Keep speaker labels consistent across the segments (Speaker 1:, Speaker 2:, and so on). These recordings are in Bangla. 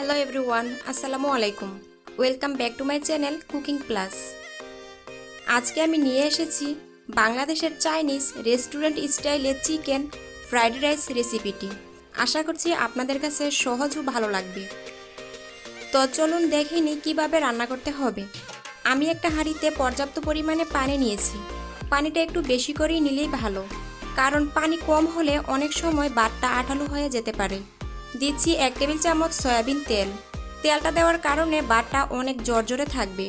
Speaker 1: হ্যালো এভরিওয়ান, আসসালামু আলাইকুম। Welcome back to my channel cooking plus. আজকে আমি নিয়ে এসেছি বাংলাদেশের চাইনিজ রেস্টুরেন্ট স্টাইলে চিকেন ফ্রাইড রাইস রেসিপিটি। আশা করছি আপনাদের কাছে সহজ ও ভালো লাগবে। তো চলুন দেখে নিই কীভাবে রান্না করতে হবে। আমি একটা হাঁড়িতে পর্যাপ্ত পরিমাণে পানি নিয়েছি। পানিটা একটু বেশি করেই নিলেই ভালো, কারণ পানি কম হলে অনেক সময় ভাতটা আঠালো হয়ে যেতে পারে। দিচ্ছি 1 টেবিল চামচ সয়াবিন তেল। তেলটা দেওয়ার কারণে ভাতটা অনেক জর্জরে থাকবে।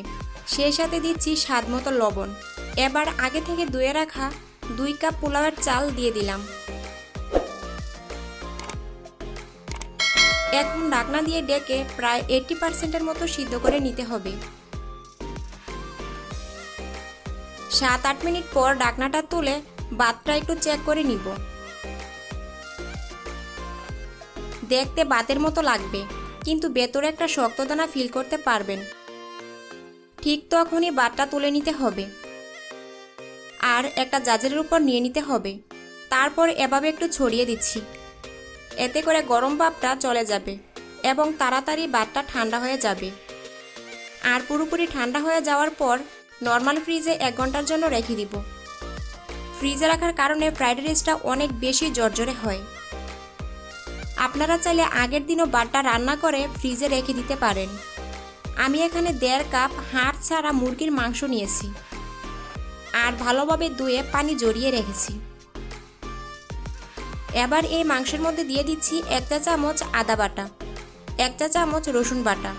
Speaker 1: সেই সাথে দিচ্ছি স্বাদমতো লবণ। এবার আগে থেকে ধুয়ে রাখা 2 কাপ পোলাওয়ের চাল দিয়ে দিলাম। এখন ঢাকনা দিয়ে ডেকে প্রায় 80% মতো সিদ্ধ করে নিতে হবে। 7-8 মিনিট পর ঢাকনাটা তুলে ভাতটা একটু চেক করে নিব। দেখতে ভাতের মতো লাগবে, কিন্তু ভেতরে একটা শক্ত দানা ফিল করতে পারবেন। ঠিক তখনই ভাতটা তুলে নিতে হবে আর একটা জাজের উপর নিয়ে নিতে হবে। তারপর এভাবে একটু ছড়িয়ে দিচ্ছি। এতে করে গরম ভাবটা চলে যাবে এবং তাড়াতাড়ি ভাতটা ঠান্ডা হয়ে যাবে। আর পুরোপুরি ঠান্ডা হয়ে যাওয়ার পর নর্মাল ফ্রিজে 1 ঘন্টার জন্য রেখে দিব। ফ্রিজে রাখার কারণে ফ্রাইড রাইসটা অনেক বেশি জর্জরে হয়। আপনারা চাইলে আগের দিনও ভাতটা রান্না করে ফ্রিজে রেখে দিতে পারেন। আমি এখানে 1.5 কাপ হাড় ছাড়া মুরগির মাংস নিয়েছি আর ভালোভাবে ধুয়ে পানি জড়িয়ে রেখেছি। এবার এই মাংসের মধ্যে দিয়ে দিচ্ছি 1 চা চামচ আদা বাটা, 1 চা চামচ রসুন বাটা,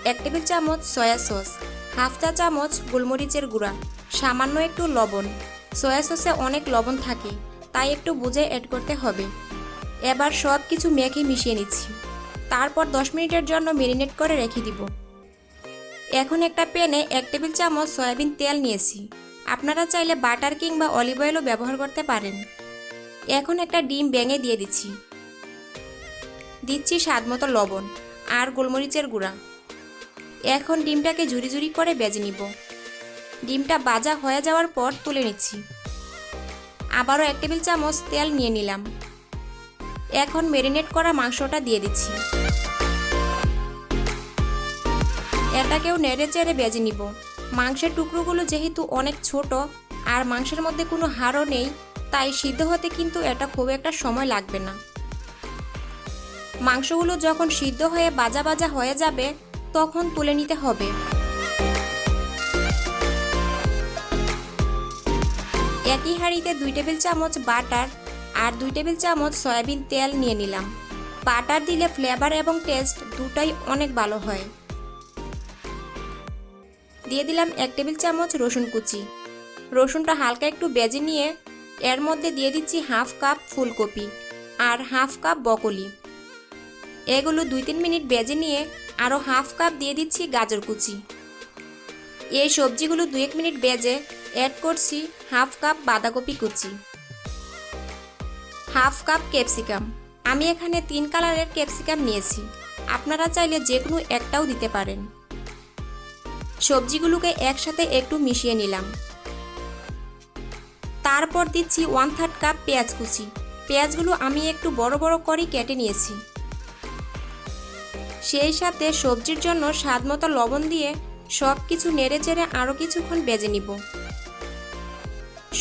Speaker 1: 1 টেবিল চামচ সয়া সস, 1/2 চা চামচ গোলমরিচের গুঁড়া, সামান্য একটু লবণ। সয়া সসে অনেক লবণ থাকে, তাই একটু বুঝে অ্যাড করতে হবে। এবার সব কিছু মেখে মিশিয়ে নিচ্ছি। তারপর 10 মিনিটের জন্য ম্যারিনেট করে রেখে দিব। এখন একটা প্যানে 1 টেবিল চামচ সয়াবিন তেল নিয়েছি। আপনারা চাইলে বাটার কিংবা অলিভ অয়েলও ব্যবহার করতে পারেন। এখন একটা ডিম ভেঙে দিয়ে দিচ্ছি স্বাদমতো লবণ আর গোলমরিচের গুঁড়া। এখন ডিমটাকে ঝুরি ঝুরি করে ভেজে নিব। ডিমটা ভাজা হয়ে যাওয়ার পর তুলে নিচ্ছি। আবারও 1 টেবিল চামচ তেল নিয়ে নিলাম। এখন ম্যারিনেট করা মাংসটা দিয়ে দিচ্ছি। এটাকেও নেড়ে চেড়ে ভেজে নিব। মাংসের টুকরোগুলো যেহেতু অনেক ছোট আর মাংসের মধ্যে কোনো হাড়ও নেই, তাই সিদ্ধ হতে কিন্তু এটা খুব একটা সময় লাগবে না। মাংসগুলো যখন সিদ্ধ হয়ে ভাজা ভাজা হয়ে যাবে তখন তুলে নিতে হবে। একই হাঁড়িতে 2 টেবিল চামচ বাটার আর 2 টেবিল চামচ সয়াবিন তেল নিয়ে নিলাম। বাটার দিলে ফ্লেভার এবং টেস্ট দুটাই অনেক ভালো হয়। দিয়ে দিলাম 1 টেবিল চামচ রসুন কুচি। রসুনটা হালকা একটু ভেজে নিয়ে এর মধ্যে দিয়ে দিচ্ছি 1/2 কাপ ফুলকপি আর 1/2 কাপ ব্রকলি। এগুলো 2-3 মিনিট ভেজে নিয়ে আরও 1/2 কাপ দিয়ে দিচ্ছি গাজর কুচি। এই সবজিগুলো 2-1 মিনিট ভেজে অ্যাড করছি 1/2 কাপ বাঁধাকপি কুচি, 1/2 কাপ ক্যাপসিকাম। আমি এখানে 3 কালারের ক্যাপসিকাম নিয়েছি, আপনারা চাইলে যে কোনো একটাও দিতে পারেন। সবজিগুলোকে একসাথে একটু মিশিয়ে নিলাম। তারপর দিচ্ছি 1/3 কাপ পেঁয়াজ কুচি। পেঁয়াজগুলো আমি একটু বড় বড় করে কেটে নিয়েছি। সেই সাথে সবজির জন্য স্বাদমতো লবণ দিয়ে সব কিছু নেড়ে চেড়ে আরও কিছুক্ষণ ভেজে নিব।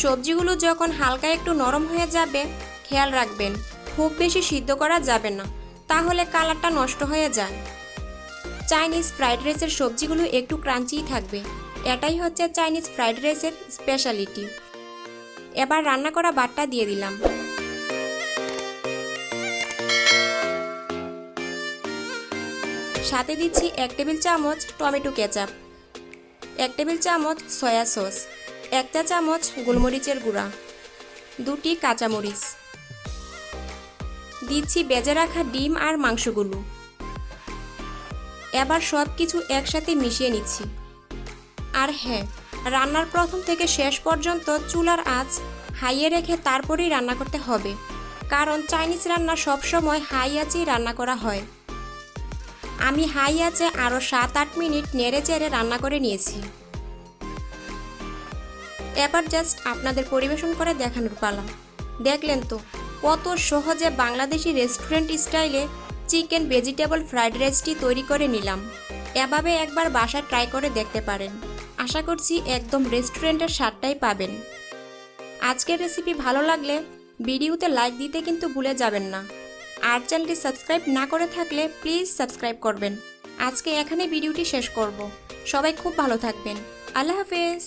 Speaker 1: সবজিগুলো যখন হালকা একটু নরম হয়ে যাবে, খেয়াল রাখবেন খুব বেশি সিদ্ধ করা যাবে না, তাহলে কালারটা নষ্ট হয়ে যায়। চাইনিজ ফ্রাইড রাইসের সবজিগুলো একটু ক্রাঞ্চিই থাকবে, এটাই হচ্ছে চাইনিজ ফ্রাইড রাইসের স্পেশালিটি। এবার রান্না করা ভাতটা দিয়ে দিলাম। সাথে দিচ্ছি 1 টেবিল চামচ টমেটো কেচাপ, 1 টেবিল চামচ সয়া সস, 1 চা চামচ গোলমরিচের গুঁড়া, 2টি কাঁচামরিচ। দিচ্ছি ভেজে রাখা ডিম আর মাংসগুলো। এবার সব কিছু একসাথে মিশিয়ে নিচ্ছি। আর হ্যাঁ, রান্নার প্রথম থেকে শেষ পর্যন্ত চুলার আঁচ হাইয়ে রেখে তারপরেই রান্না করতে হবে, কারণ চাইনিজ রান্না সবসময় হাই আঁচেই রান্না করা হয়। আমি হাই আঁচে আরও 7-8 মিনিট নেড়ে চেড়ে রান্না করে নিয়েছি। এবার জাস্ট আপনাদের পরিবেশন করে দেখানোর পালা। দেখলেন তো কত সহজে বাংলাদেশি রেস্টুরেন্ট স্টাইলে চিকেন ভেজিটেবল ফ্রাইড রাইসটি তৈরি করে নিলাম। এভাবে একবার বাসায় ট্রাই করে দেখতে পারেন। আশা করছি একদম রেস্টুরেন্টের স্বাদটাই পাবেন। আজকের রেসিপি ভালো লাগলে ভিডিওতে লাইক দিতে কিন্তু ভুলে যাবেন না। আর চ্যানেলটি সাবস্ক্রাইব না করে থাকলে প্লিজ সাবস্ক্রাইব করবেন। আজকে এখানে ভিডিওটি শেষ করব। সবাই খুব ভালো থাকবেন। আল্লাহ হাফেজ।